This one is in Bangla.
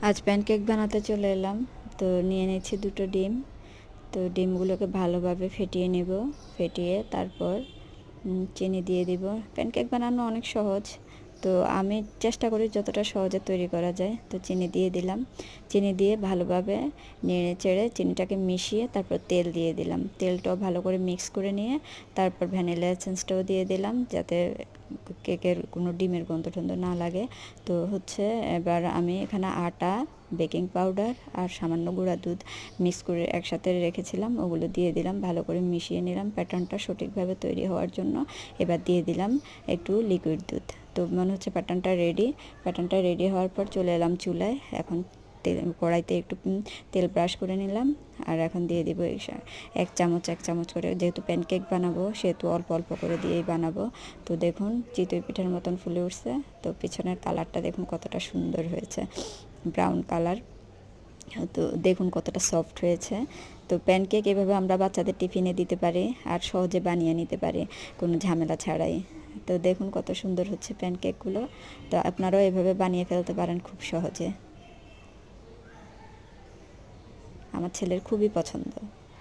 আজ প্যানকেক বানাতে চলে এলাম। তো নিয়ে নিচ্ছি 2টো ডিম। তো ডিমগুলোকে ভালোভাবে ফেটিয়ে নেব। ফেটিয়ে তারপর চিনি দিয়ে দিব। প্যানকেক বানানো অনেক সহজ, তো আমি চেষ্টা করি যতটা সহজে তৈরি করা যায়। তো চিনি দিয়ে দিলাম। চিনি দিয়ে ভালোভাবে নেড়ে চেড়ে চিনিটাকে মিশিয়ে তারপর তেল দিয়ে দিলাম। তেলটাও ভালো করে মিক্স করে নিয়ে তারপর ভ্যানিলা এসেন্সটাও দিয়ে দিলাম, যাতে কেকের কোনো ডিমের গন্ধ টন্ধ না লাগে। তো এবার আমি এখানে আটা, বেকিং পাউডার আর সামান্য গুঁড়া দুধ মিক্স করে একসাথে রেখেছিলাম, ওগুলো দিয়ে দিলাম। ভালো করে মিশিয়ে নিলাম প্যাটার্নটা সঠিকভাবে তৈরি হওয়ার জন্য। এবার দিয়ে দিলাম একটু লিকুইড দুধ। তো মনে হচ্ছে প্যাটার্নটা রেডি হওয়ার পর চলে এলাম চুলায়। এখন কড়াইতে একটু তেল ব্রাশ করে নিলাম। আর এখন দিয়ে দিব এক চামচ করে, যেহেতু প্যানকেক বানাবো সেহেতু অল্প অল্প করে দিয়েই বানাবো। তো দেখুন চিতই পিঠার মতন ফুলে উঠছে। তো পিছনের কালারটা দেখুন কতটা সুন্দর হয়েছে, ব্রাউন কালার। তো দেখুন কতটা সফট হয়েছে। তো প্যানকেক এভাবে আমরা বাচ্চাদের টিফিনে দিতে পারি আর সহজে বানিয়ে নিতে পারি কোনো ঝামেলা ছাড়াই। তো দেখুন কত সুন্দর হচ্ছে প্যানকেকগুলো। তো আপনারাও এভাবে বানিয়ে ফেলতে পারেন খুব সহজে। আমার ছেলের খুবই পছন্দ।